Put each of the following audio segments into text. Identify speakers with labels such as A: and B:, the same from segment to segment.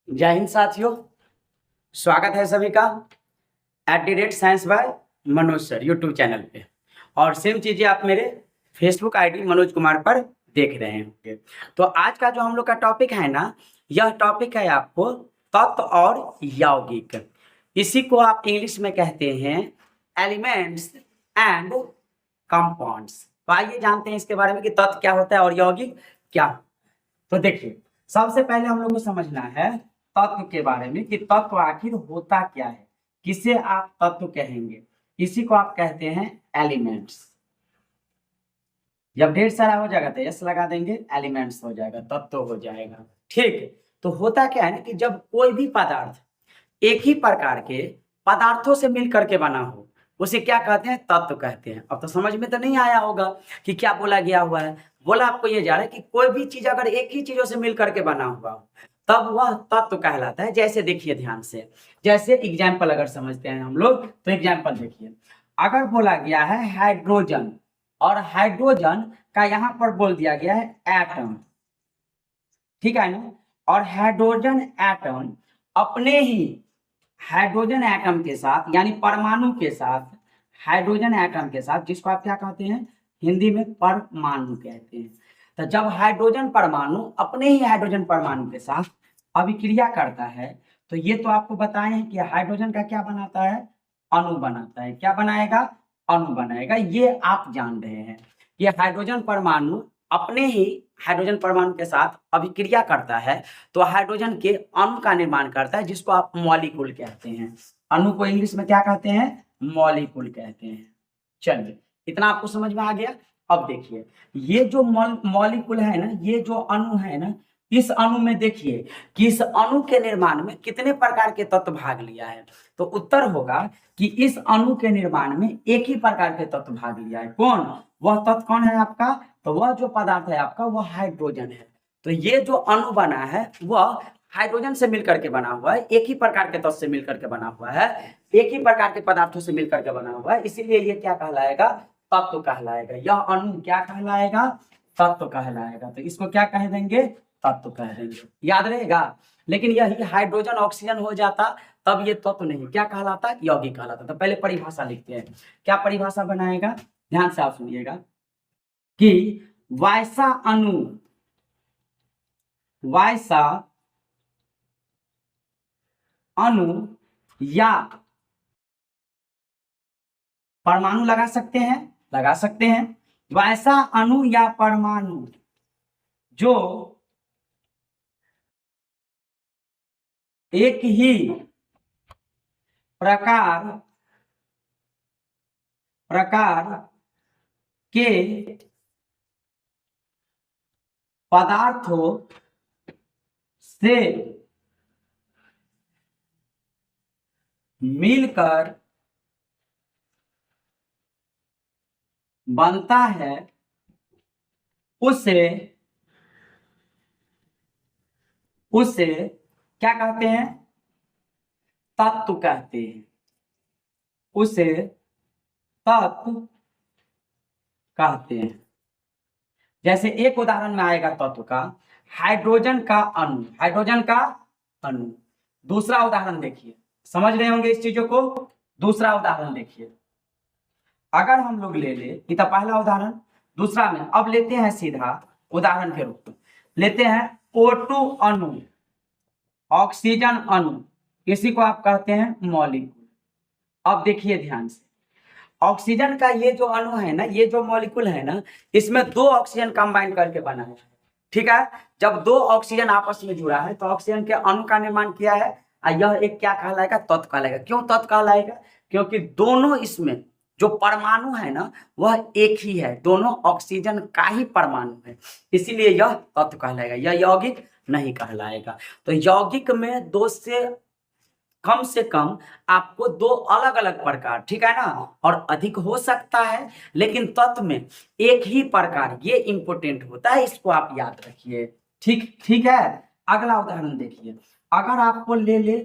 A: जय हिंद साथियों, स्वागत है सभी का @science by Manoj sir YouTube channel पे। और सेम चीजें आप मेरे फेसबुक आईडी मनोज कुमार पर देख रहे होंगे। तो आज का जो हम लोग का टॉपिक है ना, यह टॉपिक है आपको तत्व और यौगिक। इसी को आप इंग्लिश में कहते हैं एलिमेंट्स एंड कंपाउंड्स। तो आइए जानते हैं इसके बारे में कि तत्व क्या होता है और यौगिक क्या। तो देखिए, सबसे पहले हम लोग को समझना है तत्व के बारे में कि तत्व आखिर होता क्या है, किसे आप तत्व कहेंगे। इसी को आप कहते हैं एलिमेंट्स। जब ढेर सारा हो जाएगा तो एस लगा देंगे, एलिमेंट्स हो जाएगा, तत्व हो जाएगा। ठीक, तो होता क्या है ना कि जब कोई भी पदार्थ एक ही प्रकार के पदार्थों से मिल करके बना हो, उसे क्या कहते हैं? तत्व कहते हैं। अब तो समझ में तो नहीं आया होगा कि क्या बोला गया हुआ है। बोला आपको ये जा रहा है कि कोई भी चीज अगर एक ही चीजों से मिल करके बना हुआ हो तब वह तत्व कहलाता है। जैसे देखिए ध्यान से, जैसे एग्जाम्पल अगर समझते हैं हम लोग तो एग्जाम्पल देखिए, अगर बोला गया है हाइड्रोजन और हाइड्रोजन का यहाँ पर बोल दिया गया है एटम, ठीक है ना। और हाइड्रोजन एटम अपने ही हाइड्रोजन एटम के साथ यानी परमाणु के साथ, हाइड्रोजन एटम के साथ, जिसको आप क्या कहते हैं हिंदी में परमाणु कहते हैं। तो जब हाइड्रोजन परमाणु अपने ही हाइड्रोजन परमाणु के साथ अभिक्रिया करता है तो ये तो आपको बताए हैं कि हाइड्रोजन का क्या बनाता है? अणु बनाता है। क्या बनाएगा? अणु बनाएगा। ये आप जान रहे हैं कि हाइड्रोजन परमाणु अपने ही हाइड्रोजन परमाणु के साथ अभिक्रिया करता है तो हाइड्रोजन के अणु का निर्माण करता है, जिसको आप मॉलिक्यूल कहते हैं। अणु को इंग्लिश में क्या कहते हैं? मॉलिक्यूल कहते हैं। चलिए, इतना आपको समझ में आ गया। अब देखिए, ये जो मॉलिक्यूल है ना, ये जो अणु है ना, इस अणु में देखिए कि इस अणु के निर्माण में कितने प्रकार के तत्व भाग लिया है। तो उत्तर होगा कि इस अणु के निर्माण में एक ही प्रकार के तत्व भाग लिया है। कौन? वह तत्व कौन है आपका? तो वह जो पदार्थ है आपका वह हाइड्रोजन है। तो ये जो अणु बना है वह हाइड्रोजन से मिलकर के बना हुआ है, एक ही प्रकार के तत्व से मिलकर के बना हुआ है, एक ही प्रकार के पदार्थों से मिलकर के बना हुआ है। इसीलिए ये क्या कहलाएगा? तत्व कहलाएगा। यह अणु क्या कहलाएगा? तत्व कहलाएगा। तो इसको क्या कह देंगे? तत्व कह देंगे। याद रहेगा। लेकिन यही हाइड्रोजन ऑक्सीजन हो जाता तब ये तत्व नहीं, क्या कहलाता? यौगिक कहलाता। तो पहले परिभाषा लिखते हैं। क्या परिभाषा बनाएगा? ध्यान से आप सुनिएगा कि वैसा अणु, वैसा अणु या परमाणु लगा सकते हैं, लगा सकते हैं। वैसा अणु या परमाणु जो एक ही प्रकार के पदार्थों से मिलकर बनता है उसे क्या कहते हैं? तत्व कहते हैं। उसे तत्व कहते हैं। जैसे एक उदाहरण में आएगा तत्व का, हाइड्रोजन का अणु, हाइड्रोजन का अणु। दूसरा उदाहरण देखिए, समझ रहे होंगे इस चीजों को। दूसरा उदाहरण देखिए, अगर हम लोग ले ले, ये तो पहला उदाहरण, दूसरा में अब लेते हैं सीधा उदाहरण के रूप में लेते हैं O2 अणु, ऑक्सीजन अणु, इसी को आप कहते हैं मॉलिक्यूल। अब देखिए ध्यान से, ऑक्सीजन का ये जो अणु है ना, ये जो मॉलिक्यूल है ना, इसमें दो ऑक्सीजन कंबाइन करके बना है। ठीक है, जब दो ऑक्सीजन आपस में जुड़ा है तो ऑक्सीजन के अणु का निर्माण किया है। यह एक क्या कहलाएगा? तत्व कहलाएगा। क्यों तत्व कहलाएगा? क्योंकि दोनों इसमें जो परमाणु है ना वह एक ही है, दोनों ऑक्सीजन का ही परमाणु है, इसीलिए यह तत्व कहलाएगा। यह यौगिक नहीं कहलाएगा। तो यौगिक में दो से कम आपको दो अलग अलग प्रकार, ठीक है ना, और अधिक हो सकता है, लेकिन तत्व में एक ही प्रकार, ये इंपॉर्टेंट होता है, इसको आप याद रखिए। ठीक है। अगला उदाहरण देखिए, अगर आपको ले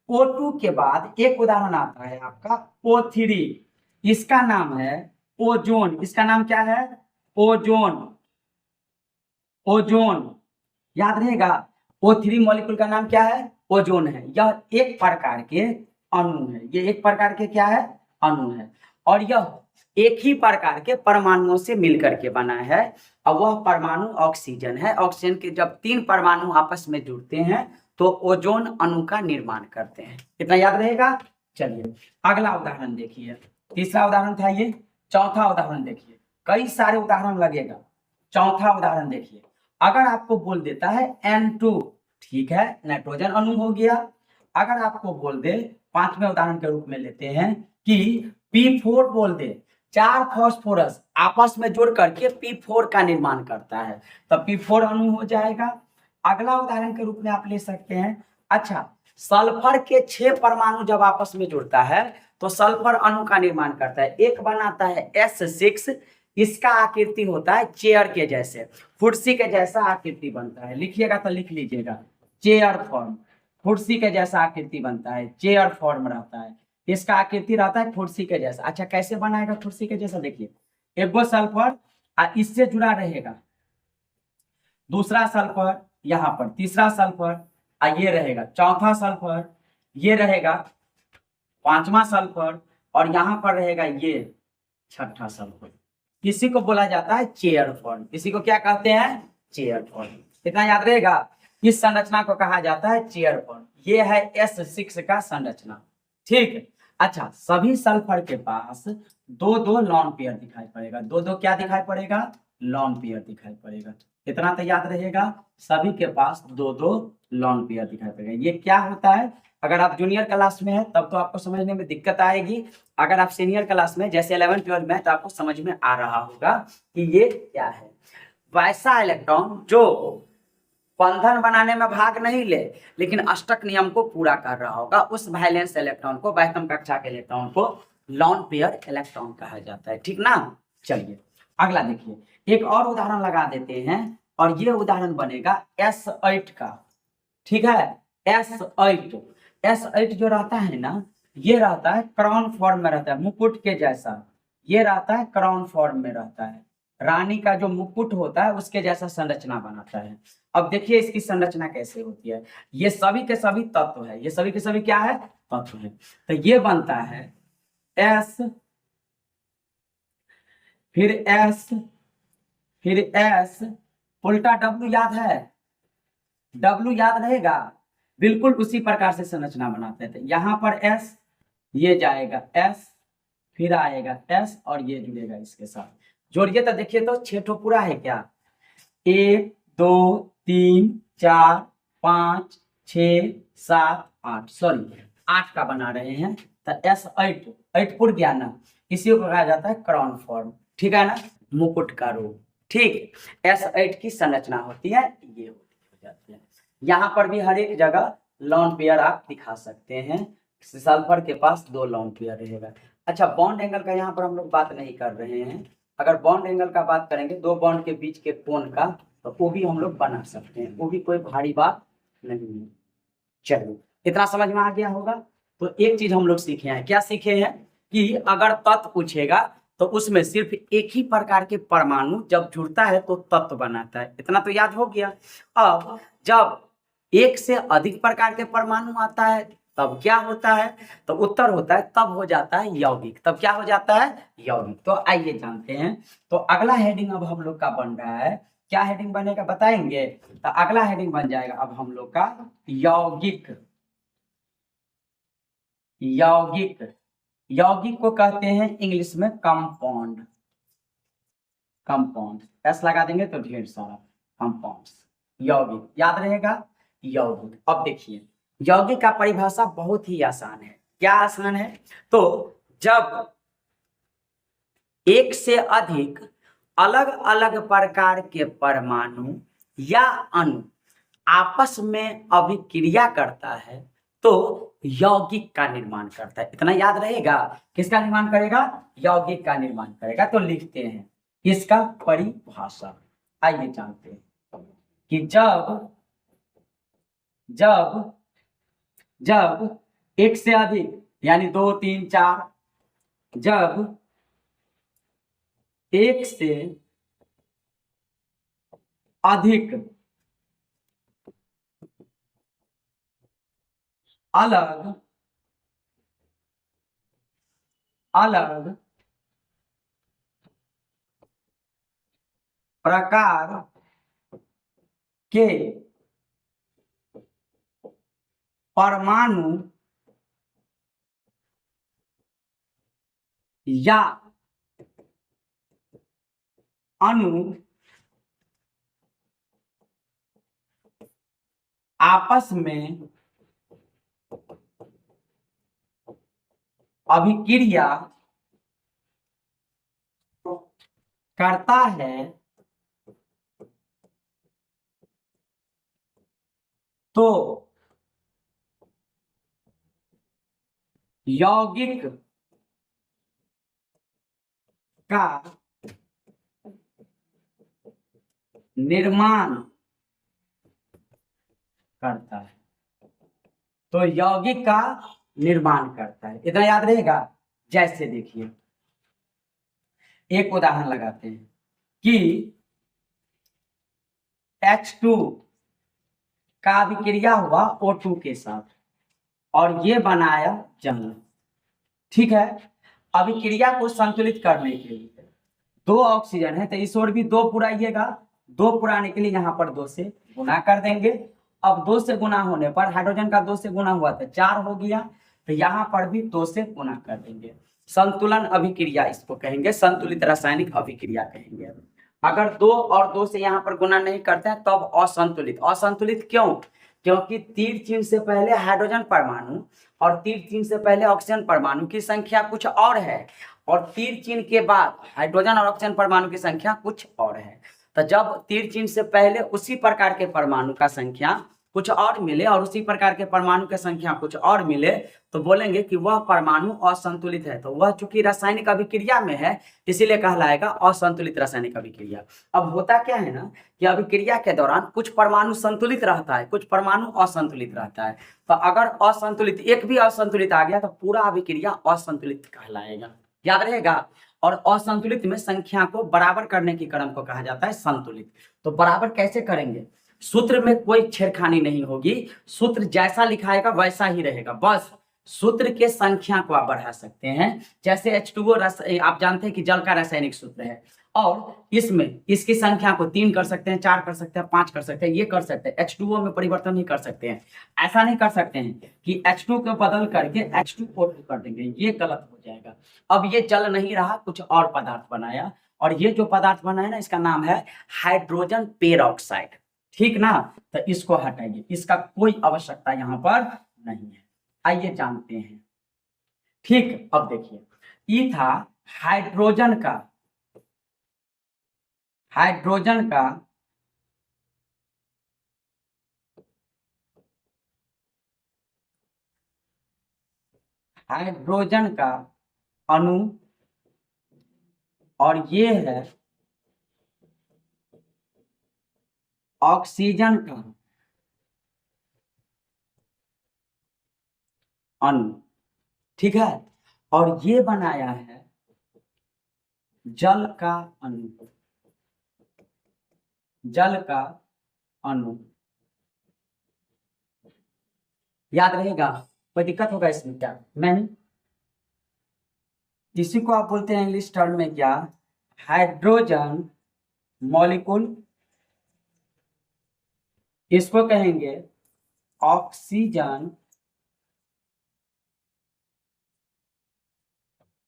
A: O2 के बाद एक उदाहरण आता है आपका O3, इसका नाम है ओजोन। इसका नाम क्या है? ओजोन। ओजोन याद रहेगा। O3 मॉलिक्यूल का नाम क्या है? ओजोन है, यह एक प्रकार के अणु है। ये एक प्रकार के क्या है? अणु है। और यह एक ही प्रकार के परमाणुओं से मिलकर के बना है। और वह परमाणु ऑक्सीजन है। ऑक्सीजन के जब 3 परमाणु आपस में जुड़ते हैं तो ओजोन अणु का निर्माण करते हैं। कितना याद रहेगा? चलिए अगला उदाहरण देखिए। तीसरा उदाहरण था ये। चौथा उदाहरण देखिए, कई सारे उदाहरण लगेगा। चौथा उदाहरण देखिए, अगर आपको बोल देता है N2, ठीक है, नाइट्रोजन अणु हो गया। अगर आपको बोल दे, पांचवें उदाहरण के रूप में लेते हैं कि P4 बोल दे, 4 फास्फोरस आपस में जोड़ करके P4 का निर्माण करता है, तब P4 अणु हो जाएगा। अगला उदाहरण के रूप में आप ले सकते हैं, अच्छा, सल्फर के 6 परमाणु जब आपस में जुड़ता है तो सल्फर अणु का निर्माण करता है। एक बनाता है S6, इसका आकृति होता है चेयर के जैसे, कुर्सी के जैसा आकृति बनता है। लिखिएगा तो लिख लीजिएगा, चेयर फॉर्म। कुर्सी के जैसा आकृति बनता है, चेयर फॉर्म रहता है। इसका आकृति रहता है कुर्सी के जैसा। अच्छा, कैसे बनाएगा कुर्सी के जैसा? देखिए, एक गो सल्फर इससे जुड़ा रहेगा, दूसरा सल्फर यहाँ पर, तीसरा सल्फर ये रहेगा, चौथा सल्फर ये रहेगा, पांचवा सल्फर, और यहाँ पर रहेगा ये छठा सल्फर। इसी को बोला जाता है चेयर फॉर्म। इसी को क्या कहते हैं? Chair form. कितना याद रहेगा? इस संरचना को कहा जाता है चेयर फॉर्म। ये है S6 का संरचना, ठीक है। अच्छा, सभी सल्फर के पास दो दो लॉन पेयर दिखाई पड़ेगा। दो दो क्या दिखाई पड़ेगा? लॉन पेयर दिखाई पड़ेगा। कितना तो याद रहेगा? सभी के पास दो दो लॉन पेयर दिखाई पड़ेगा। ये क्या होता है? अगर आप जूनियर क्लास में है तब तो आपको समझने में दिक्कत आएगी। अगर आप सीनियर क्लास में जैसे 11 12 में, तो आपको समझ में आ रहा होगा कि ये क्या है। वैसा इलेक्ट्रॉन जो बंधन बनाने में भाग नहीं ले लेकिन अष्टक नियम को पूरा कर रहा होगा, उस वैलेंस इलेक्ट्रॉन को, वैतम कक्षा के इलेक्ट्रॉन को लॉन पेयर इलेक्ट्रॉन कहा जाता है, ठीक ना। चलिए अगला देखिए, एक और उदाहरण लगा देते हैं, और ये उदाहरण बनेगा S8 का, ठीक है। S8 जो रहता है ना, ये रहता है क्राउन फॉर्म में रहता है, मुकुट के जैसा। ये रहता है क्राउन फॉर्म में रहता है, रानी का जो मुकुट होता है उसके जैसा संरचना बनाता है। अब देखिए इसकी संरचना कैसे होती है। ये सभी के सभी तत्व है, ये सभी के सभी क्या है? तत्व है। तो ये बनता है S, फिर S, फिर S, उल्टा W याद है? W याद रहेगा? बिल्कुल उसी प्रकार से संरचना बनाते थे। यहाँ पर S, ये जाएगा S, फिर आएगा S, और ये जुड़ेगा इसके साथ। जोड़िए तो देखिए तो 6 ठो पूरा है क्या? 1 2 3 4 5 6 7 8, सॉरी 8 का बना रहे हैं। तो S8, 8 पुर गया ना, इसी को कहा जाता है क्राउन फॉर्म, ठीक है ना, मुकुट का रूप, ठीक। S8 की संरचना होती है, ये हो जाती है। यहाँ पर भी हर एक जगह लॉन पेयर आप दिखा सकते हैं। सल्फर के पास 2 लॉन पेयर रहेगा। अच्छा, बॉन्ड एंगल का यहाँ पर हम लोग बात नहीं कर रहे हैं। अगर बॉन्ड एंगल का बात करेंगे, 2 बॉन्ड के बीच के कोण का, तो वो भी हम लोग बना सकते हैं, वो भी कोई भारी बात नहीं है। चलो, इतना समझ में आ गया होगा। तो एक चीज हम लोग सीखे हैं, क्या सीखे हैं? कि अगर तत्व पूछेगा तो उसमें सिर्फ एक ही प्रकार के परमाणु जब जुड़ता है तो तत्व बनाता है। इतना तो याद हो गया। अब जब एक से अधिक प्रकार के परमाणु आता है तब क्या होता है? तो उत्तर होता है तब हो जाता है यौगिक। तब क्या हो जाता है? यौगिक। तो आइए जानते हैं। तो अगला हेडिंग अब हम लोग का बन रहा है, क्या हेडिंग बनेगा बताएंगे? तो अगला हेडिंग बन जाएगा अब हम लोग का यौगिक। यौगिक, यौगिक को कहते हैं इंग्लिश में कंपाउंड। कंपाउंड एस लगा देंगे तो ढेर सारा कंपाउंड्स। यौगिक याद रहेगा, यौगिक। अब देखिए, यौगिक का परिभाषा बहुत ही आसान है। क्या आसान है? तो जब एक से अधिक अलग अलग प्रकार के परमाणु या अणु आपस में अभिक्रिया करता है तो यौगिक का निर्माण करता है। इतना याद रहेगा। किसका निर्माण करेगा? यौगिक का निर्माण करेगा। तो लिखते हैं इसका परिभाषा। आइए जानते हैं कि जब जब जब एक से अधिक यानी 2 3 4, जब एक से अधिक अलग अलग प्रकार के परमाणु या अणु आपस में अभिक्रिया करता है तो यौगिक का निर्माण करता है। तो यौगिक का निर्माण करता है, इतना याद रहेगा। जैसे देखिए एक उदाहरण लगाते हैं कि H2 का अभिक्रिया हुआ O2 के साथ और ये बनाया जल। ठीक है, अभिक्रिया को संतुलित करने के लिए दो ऑक्सीजन है तो इस ओर भी दो पुराइएगा, दो पुराने के लिए यहाँ पर दो से गुना कर देंगे। अब दो से गुना होने पर हाइड्रोजन का दो से गुना हुआ तो 4 हो गया, तो यहाँ पर भी दो से गुना कर देंगे। संतुलन अभिक्रिया इसको कहेंगे, संतुलित रासायनिक अभिक्रिया कहेंगे। अगर दो और दो से यहाँ पर गुना नहीं करते हैं तब असंतुलित। असंतुलित क्यों? क्योंकि तीर चिन्ह से पहले हाइड्रोजन परमाणु और तीर चिन्ह से पहले ऑक्सीजन परमाणु की संख्या कुछ और है, और तीर चिन्ह के बाद हाइड्रोजन और ऑक्सीजन परमाणु की संख्या कुछ और है। तो जब तीर चिन्ह से पहले उसी प्रकार के परमाणु का संख्या कुछ और मिले और उसी प्रकार के परमाणु की संख्या कुछ और मिले तो बोलेंगे कि वह परमाणु असंतुलित है। तो वह चूंकि रासायनिक अभिक्रिया में है इसीलिए कहलाएगा असंतुलित रासायनिक अभिक्रिया। अब होता क्या है ना कि अभिक्रिया के दौरान कुछ परमाणु संतुलित रहता है, कुछ परमाणु असंतुलित रहता है। तो अगर असंतुलित एक भी असंतुलित आ गया तो पूरा अभिक्रिया असंतुलित कहलाएगा, याद रहेगा। और असंतुलित में संख्या को बराबर करने की क्रम को कहा जाता है संतुलित। तो बराबर कैसे करेंगे? सूत्र में कोई छेड़खानी नहीं होगी, सूत्र जैसा लिखाएगा वैसा ही रहेगा, बस सूत्र के संख्या को आप बढ़ा सकते हैं। जैसे H2O आप जानते हैं कि जल का रासायनिक सूत्र है, और इसमें इसकी संख्या को 3 कर सकते हैं, 4 कर सकते हैं, 5 कर सकते हैं, ये कर सकते हैं। H2O में परिवर्तन नहीं कर सकते हैं, ऐसा नहीं कर सकते हैं कि H2 को बदल करके H2O2 कर देंगे, ये गलत हो जाएगा। अब ये जल नहीं रहा, कुछ और पदार्थ बनाया, और ये जो पदार्थ बना है ना इसका नाम है हाइड्रोजन पेरोक्साइड। ठीक ना, तो इसको हटाइए, इसका कोई आवश्यकता यहाँ पर नहीं है। आइए जानते हैं। ठीक, अब देखिए ई था हाइड्रोजन का हाइड्रोजन का अणु, और ये है ऑक्सीजन का अणु। ठीक है, और ये बनाया है जल का अणु, जल का अणु। याद रहेगा? कोई दिक्कत होगा इसमें क्या? नहीं। इसी को आप बोलते हैं इंग्लिश टर्म में क्या? Hydrogen molecule. इसको कहेंगे ऑक्सीजन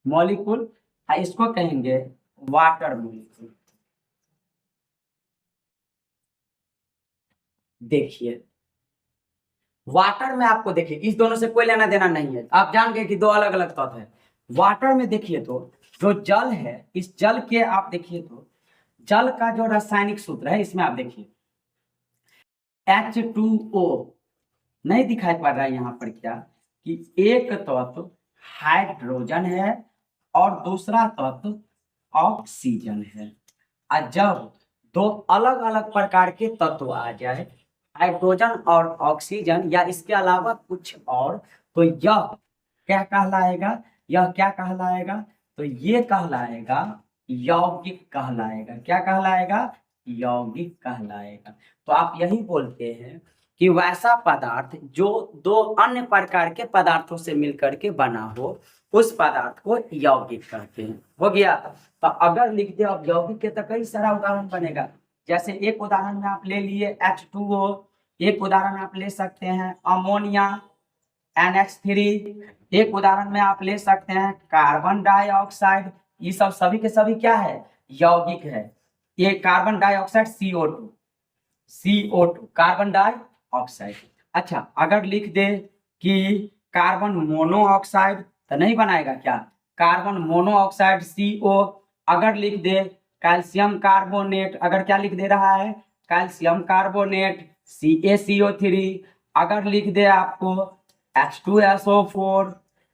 A: मॉलिक्यूल, इसको कहेंगे वाटर मॉलिक्यूल। देखिए वाटर में आपको देखिए इस दोनों से कोई लेना देना नहीं है, आप जान गए कि दो अलग अलग तत्व है। वाटर में देखिए तो जो जल है, इस जल के आप देखिए तो जल का जो रासायनिक सूत्र है इसमें आप देखिए H2O नहीं दिखाई पड़ रहा है यहाँ पर क्या कि एक तत्व हाइड्रोजन है और दूसरा तत्व ऑक्सीजन है। और जब दो अलग अलग प्रकार के तत्व आ जाए, हाइड्रोजन और ऑक्सीजन या इसके अलावा कुछ और, तो यह क्या कहलाएगा? यह क्या कहलाएगा? तो ये कहलाएगा यौगिक कहलाएगा। क्या कहलाएगा? यौगिक कहलाएगा। तो आप यही बोलते हैं कि वैसा पदार्थ जो दो अन्य प्रकार के पदार्थों से मिलकर के बना हो, उस पदार्थ को यौगिक कहते हैं। हो गया। तो अगर लिख दे अब यौगिक के तो कई सारा उदाहरण बनेगा। जैसे एक उदाहरण में आप ले लिए H2O, एक उदाहरण आप ले सकते हैं अमोनिया NH3, एक उदाहरण में आप ले सकते हैं कार्बन डाइऑक्साइड। ये सब सभी के सभी क्या है? यौगिक है। ये carbon dioxide CO2 carbon dioxide. अच्छा, अगर लिख दे कि कार्बन मोनोऑक्साइड तो नहीं बनाएगा क्या? Carbon monoxide CO। अगर लिख दे कैल्शियम कार्बोनेट, अगर क्या लिख दे रहा है? Calcium carbonate CaCO3। अगर लिख दे आपको H2SO4,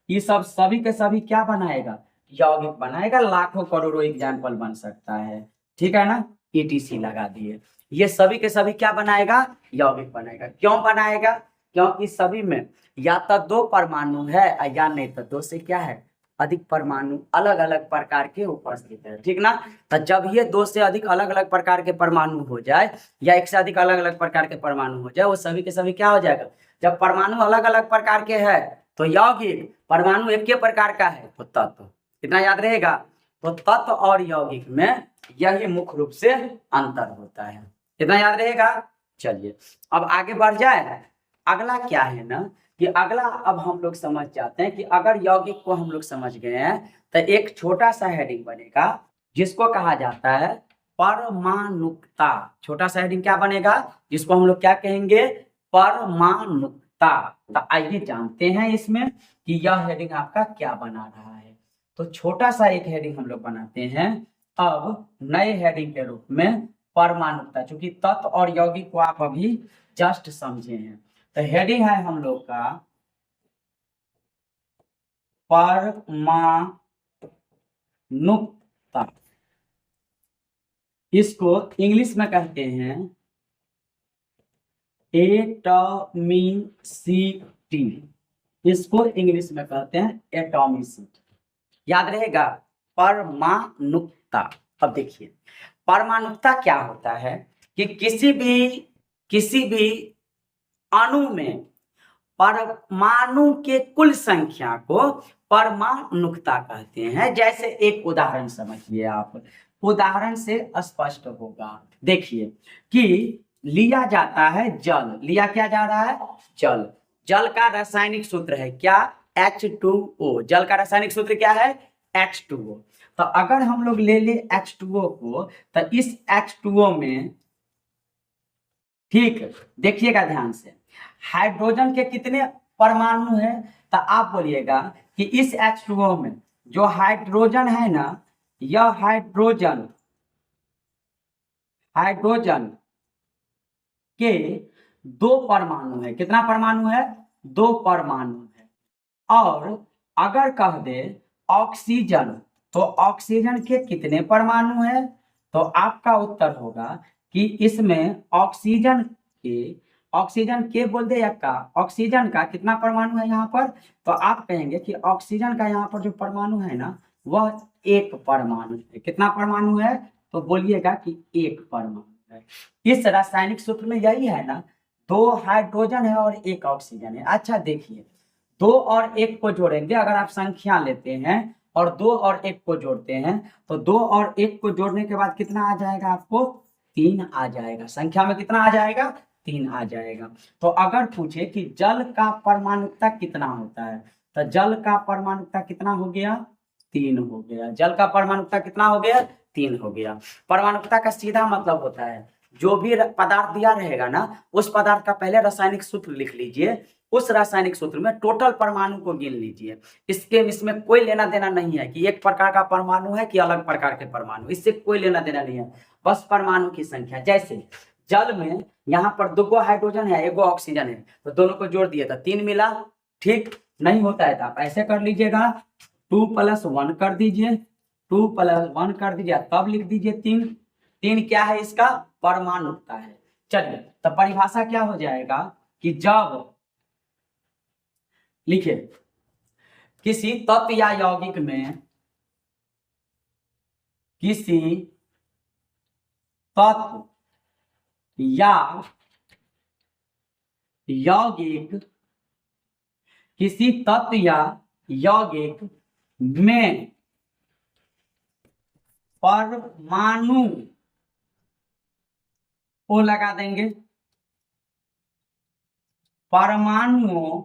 A: ये सब सभी के सभी क्या बनाएगा? यौगिक बनाएगा। लाखों करोड़ों एग्जाम्पल बन सकता है, ठीक है ना? ETC लगा दिए। ये सभी के सभी क्या बनाएगा? यौगिक बनाएगा। क्यों बनाएगा? क्योंकि सभी में या तो दो परमाणु है या नहीं तो दो से क्या है? अधिक परमाणु अलग अलग प्रकार के उपस्थित है, ठीक ना? तो जब ये दो से अधिक अलग अलग प्रकार के परमाणु हो जाए या एक से अधिक अलग अलग प्रकार के परमाणु हो जाए, वो सभी के सभी क्या हो जाएगा? जब परमाणु अलग अलग प्रकार के है तो यौगिक, परमाणु एक के प्रकार का है तो तत्व। इतना याद रहेगा। तो तत्व और यौगिक में यही मुख्य रूप से अंतर होता है। इतना याद रहेगा। चलिए अब आगे बढ़ जाए। अगला क्या है ना कि अगला अब हम लोग समझ जाते हैं कि अगर यौगिक को हम लोग समझ गए हैं तो एक छोटा सा हेडिंग बनेगा जिसको कहा जाता है परमाणुकता। छोटा सा हेडिंग क्या बनेगा? जिसको हम लोग क्या कहेंगे? परमाणुकता। तो आइए जानते हैं इसमें कि यह हेडिंग आपका क्या बना रहा है। तो छोटा सा एक हेडिंग हम लोग बनाते हैं अब नए हेडिंग के रूप में परमाणुकता, क्योंकि तत्व और यौगिक को आप अभी जस्ट समझे हैं। तो हेडिंग है हम लोग का परमाणुकता। इसको इंग्लिश में कहते हैं एटॉमिसिटी। इसको इंग्लिश में कहते हैं एटॉमिसिटी। याद रहेगा परमाणुकता। अब देखिए परमाणुकता क्या होता है कि किसी भी अणु में परमाणु के कुल संख्या को परमाणुकता कहते हैं। जैसे एक उदाहरण समझिए आप, उदाहरण से स्पष्ट होगा। देखिए कि लिया जाता है जल, लिया क्या जा रहा है? जल। जल का रासायनिक सूत्र है क्या? H2O। जल का रासायनिक सूत्र क्या है? H2O। तो अगर हम लोग ले ले H2O को तो इस H2O में, ठीक देखिएगा ध्यान से, हाइड्रोजन के कितने परमाणु है? तो आप बोलिएगा कि इस H2O में जो हाइड्रोजन है ना, यह हाइड्रोजन के दो परमाणु है। कितना परमाणु है? दो परमाणु है। और अगर कह दे ऑक्सीजन, तो ऑक्सीजन के कितने परमाणु है? तो आपका उत्तर होगा कि इसमें ऑक्सीजन के बोल दे या का, ऑक्सीजन का कितना परमाणु है यहाँ पर? तो आप कहेंगे कि ऑक्सीजन का यहाँ पर जो परमाणु है ना वह एक परमाणु है। कितना परमाणु है? तो बोलिएगा कि एक परमाणु है। इस रासायनिक सूत्र में यही है ना, दो हाइड्रोजन है और एक ऑक्सीजन है। अच्छा देखिए, दो और एक को जोड़ेंगे, अगर आप संख्या लेते हैं और दो और एक को जोड़ते हैं तो दो और एक को जोड़ने के बाद कितना आ जाएगा? आपको 3 आ जाएगा। संख्या में कितना आ जाएगा? 3 आ जाएगा। तो अगर पूछे कि जल का परमाणुकता कितना होता है तो जल का परमाणुकता कितना हो गया? 3 हो गया। जल का परमाणुकता कितना हो गया? 3 हो गया। परमाणुकता का सीधा मतलब होता है जो भी पदार्थ दिया रहेगा ना उस पदार्थ का पहले रासायनिक सूत्र लिख लीजिए, उस रासायनिक सूत्र में टोटल परमाणु को गिन लीजिए। इसमें कोई लेना देना नहीं है कि एक प्रकार का परमाणु है कि अलग प्रकार के परमाणु, इससे कोई लेना देना नहीं है, बस परमाणु की संख्या। जैसे जल में यहाँ पर 2 हाइड्रोजन है, 1 ऑक्सीजन है, तो दोनों को जोड़ दिए तो 3 मिला। ठीक नहीं होता है तो आप ऐसे कर लीजिएगा, 2 + 1 कर दीजिए, 2 + 1 कर दीजिए, तब लिख दीजिए 3। 3 क्या है? इसका परमाणुकता है। चलिए तो परिभाषा क्या हो जाएगा कि जब लिखे किसी तत्व या यौगिक में, किसी तत्व या यौगिक किसी तत्व या यौगिक में परमाणु को लगा देंगे। परमाणुओं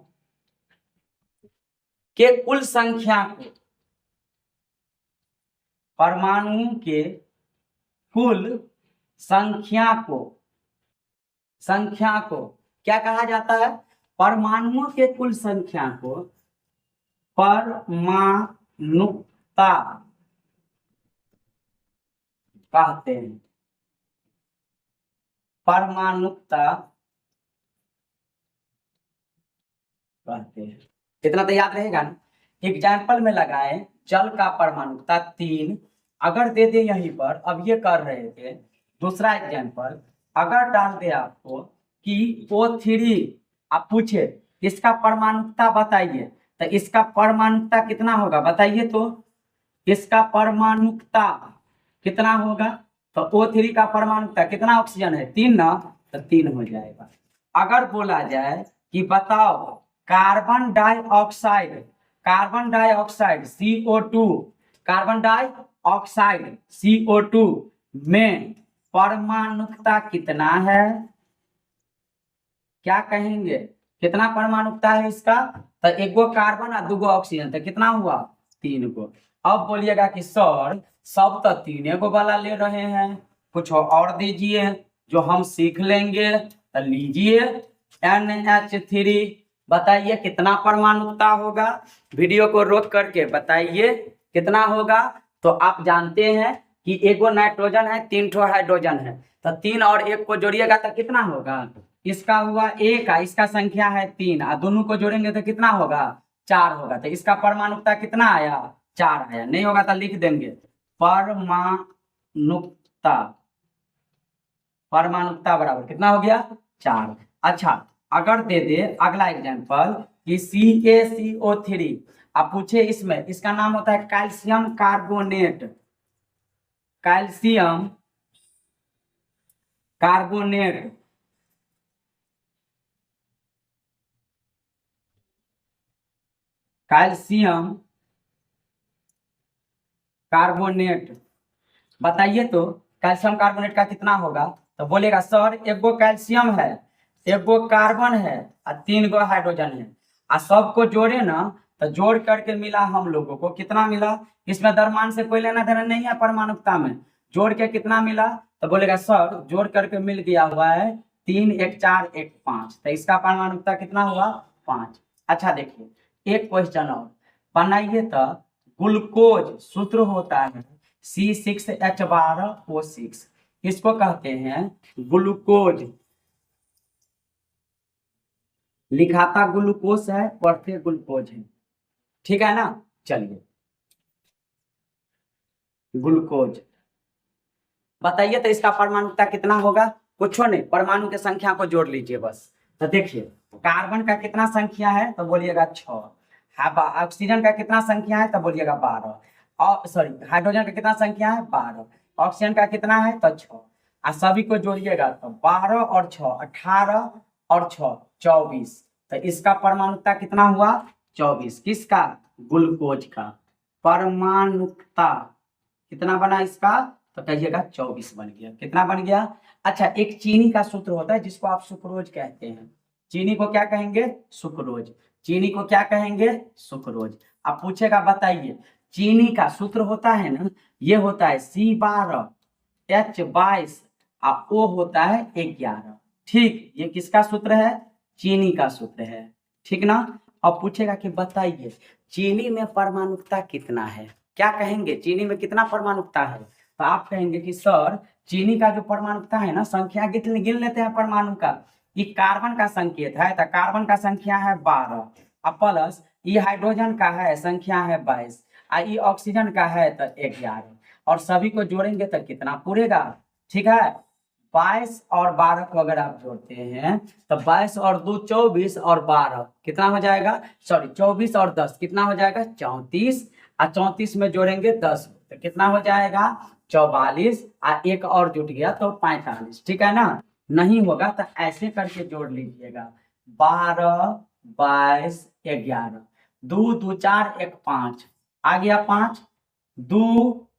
A: के कुल संख्या को, परमाणुओं के कुल संख्या को क्या कहा जाता है? परमाणुओं के कुल संख्या को परमाणुकता कहते हैं। परमाणुकता कहते हैं। इतना तो याद रहेगा ना। एग्जाम्पल में लगाए जल का परमाणुकता 3, अगर दे दे यहीं पर, अब ये कर रहे थे। दूसरा एग्जाम्पल अगर डाल दे आपको कि O3, आप पूछे इसका परमाणुकता बताइए, तो इसका परमाणुकता कितना होगा बताइए तो। इसका परमाणुकता कितना होगा? तो O3 का परमाणुकता कितना ऑक्सीजन है? 3 ना, तो 3 हो जाएगा। अगर बोला जाए कि बताओ carbon dioxide CO2, carbon dioxide CO2 में परमाणुकता कितना है? क्या कहेंगे? कितना परमाणुकता है इसका? तो एक गो कार्बन और 2 गो ऑक्सीजन, तो कितना हुआ? 3 गो। अब बोलिएगा कि सर सब तो 3 गो वाला ले रहे हैं, कुछ और दीजिए जो हम सीख लेंगे। तो लीजिए NH3, बताइए कितना परमाणुकता होगा? वीडियो को रोक करके बताइए कितना होगा। तो आप जानते हैं कि एक गो नाइट्रोजन है, 3 ठो हाइड्रोजन है, तो 3 और 1 को जोड़िएगा तो कितना होगा? इसका हुआ 1, इसका संख्या है 3, और दोनों को जोड़ेंगे तो कितना होगा? 4 होगा। तो इसका परमाणुकता कितना आया? 4 आया। नहीं होगा तो लिख देंगे परमाणुकता बराबर कितना हो गया? 4। अच्छा, अगर दे दे अगला एग्जांपल कि CaCO3, आप पूछे इसमें, इसका नाम होता है calcium carbonate. Calcium carbonate, calcium carbonate, बताइए तो कैल्शियम कार्बोनेट का कितना होगा? तो बोलेगा सर एक गो कैल्शियम है, एक गो कार्बन है और 3 गो हाइड्रोजन है, और सबको जोड़े ना, तो जोड़ करके मिला हम लोगों को कितना मिला? इसमें द्रव्यमान से कोई लेना देना नहीं है, परमाणुकता में जोड़ के कितना मिला? तो बोलेगा सर जोड़ करके मिल गया हुआ है 3 1 4 1 5, तो इसका परमाणुकता कितना हुआ? 5। अच्छा देखिए एक क्वेश्चन और बनाइए। तो ग्लूकोज सूत्र होता है C6H12O6, इसको कहते हैं ग्लूकोज। लिखाता ग्लूकोज है, पढ़ते ग्लूकोज है, ठीक है ना। चलिए ग्लूकोज बताइए तो इसका परमाणुकता कितना होगा? कुछ नहीं, परमाणु की संख्या को जोड़ लीजिए बस। तो देखिए कार्बन का कितना संख्या है? तो बोलिएगा 6। ऑक्सीजन का कितना संख्या है? तो बोलिएगा 12। और सॉरी हाइड्रोजन का कितना संख्या है? 12। ऑक्सीजन का कितना है? तो 6। और सभी को जोड़िएगा तो 12 और 6 18 और 6 24। तो इसका परमाणुकता कितना हुआ? 24। किसका? ग्लूकोज का। परमाणुकता कितना बना इसका? तो कहिएगा 24 बन गया। कितना बन गया? अच्छा, एक चीनी का सूत्र होता है जिसको आप सुक्रोज कहते हैं। चीनी को क्या कहेंगे? सुक्रोज। चीनी को क्या कहेंगे? सुक्रोज। आप पूछेगा बताइए चीनी का सूत्र होता है ना, ये होता है C12H22 और O होता है 11। ठीक, ये किसका सूत्र है? चीनी का सूत्र है, ठीक ना। अब पूछेगा कि बताइए चीनी में परमाणुकता कितना है? क्या कहेंगे? चीनी में कितना परमाणुकता है? तो आप कहेंगे कि सर चीनी का जो परमाणुकता है ना, संख्या गिन लेते हैं परमाणु का। ये कार्बन का संकेत है तो कार्बन का संख्या है 12, और प्लस ये हाइड्रोजन का है संख्या है 22, और ये ऑक्सीजन का है तो 11, और सभी को जोड़ेंगे तो कितना पूरेगा? ठीक है, 22 और 12 को अगर आप जोड़ते हैं तो 22 और 2 24 और 12 कितना हो जाएगा? सॉरी 24 और 10 कितना हो जाएगा? 34, और 34 में जोड़ेंगे 10 तो कितना हो जाएगा? 44, और एक और जुट गया तो 45। ठीक है ना। नहीं होगा तो ऐसे करके जोड़ लीजिएगा। 12, 22, 11, 2 2 4 1 5, आ गया 5, 2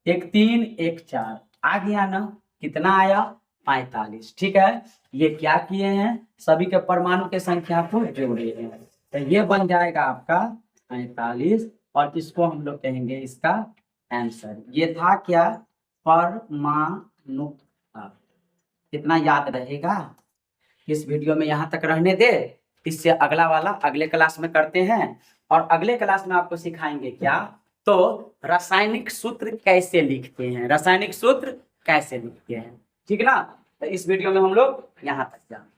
A: 1 3 1 4, आ गया ना, कितना आया 45। ठीक है, ये क्या किए हैं, सभी के परमाणु के संख्या को जोड़े हैं, तो ये बन जाएगा आपका 45, और इसको हम लोग कहेंगे इसका आंसर। ये था क्या, परमाणु। कितना याद रहेगा, इस वीडियो में यहाँ तक रहने दे, इससे अगला वाला अगले क्लास में करते हैं, और अगले क्लास में आपको सिखाएंगे क्या, तो रासायनिक सूत्र कैसे लिखते हैं, रासायनिक सूत्र कैसे लिखते हैं। ठीक ना, तो इस वीडियो में हम लोग यहाँ तक जाएंगे।